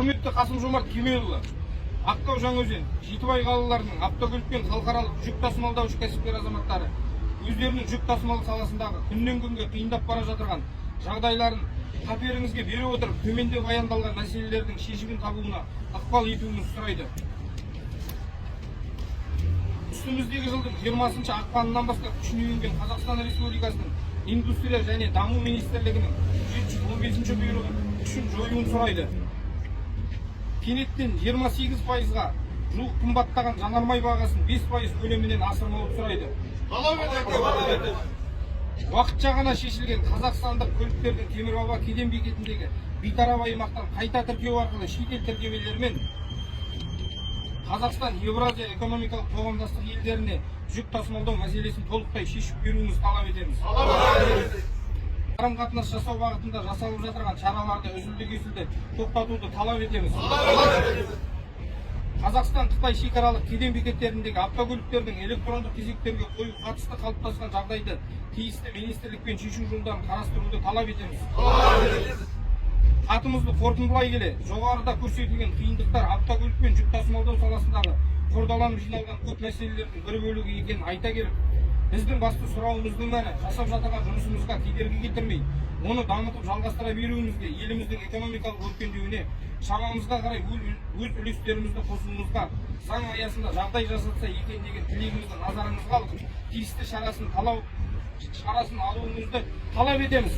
Құрметті Қасым-Жомарт Кемелұлы, Ақтау, Жаңаөзен, Жетібай қалаларының автокөлікпен халықаралық жүк тасымалдаушы кәсіпкер азаматтары өздерінің жүк тасымалы саласындағы күннен күнге қиындап бара жатырған жағдайларын қаперіңізге бере отырып, төменде баяндалған мәселелердің шешімін табуына ықпал етуіңізді сұрайды. Үстіміздегі жылдың 20 ақпанынан бастап күшіне енген Қазақстан Республикасының Индустрия және даму министрлігінің 715 бұйрығы күшін жоюын сұрайды. Кенеттен 28%-ға жуық қымбаттаған жанармай бағасын 5% көлемінен асырмауды сұрайды. Уақытша ғана шешілген қазақстандық көліктердің Темірбаба кеден бекетіндегі бейтарап аймақтан қайта тіркеу арқылы шетел тіркемелерімен Қазақстан Еуразия экономикалық қоғамдастық елдеріне жүк тасымалдау мәселесін толықтай шешіп беруіңізді талап етеміз. Қарым-қатынас жасау бағытында жасалып жатырған шараларды үзілді-кесілді тоқтатуды талап етеміз. Қазақстан-Қытай шекаралық кеден бекеттеріндегі автокөліктердің электрондық кезектерге қою қатысты қалыптасқан жағдайды тиісті министрлікпен шешу жолдарын қарастыруды талап етеміз. Хатымызды қорытындылай келе, жоғарыда көрсетілген қиындықтар автокөлікпен жүк тасымалдау саласындағы қордаланып жиналған көп мәселелердің бір бөлігі екенін айта келіп, біздің басты сұрауымыздың мәні жасап жатырған жұмысымызға кедергі келтірмей, оны дамытып жалғастыра беруімізге, еліміздің экономикалық өркендеуіне шамамызға қарай өз үлестерімізді қосуымызға заң аясында жағдай жасатса екен деген тілегімізді назарыңызға алып, тиісті шарасын алуыңызды талап етеміз.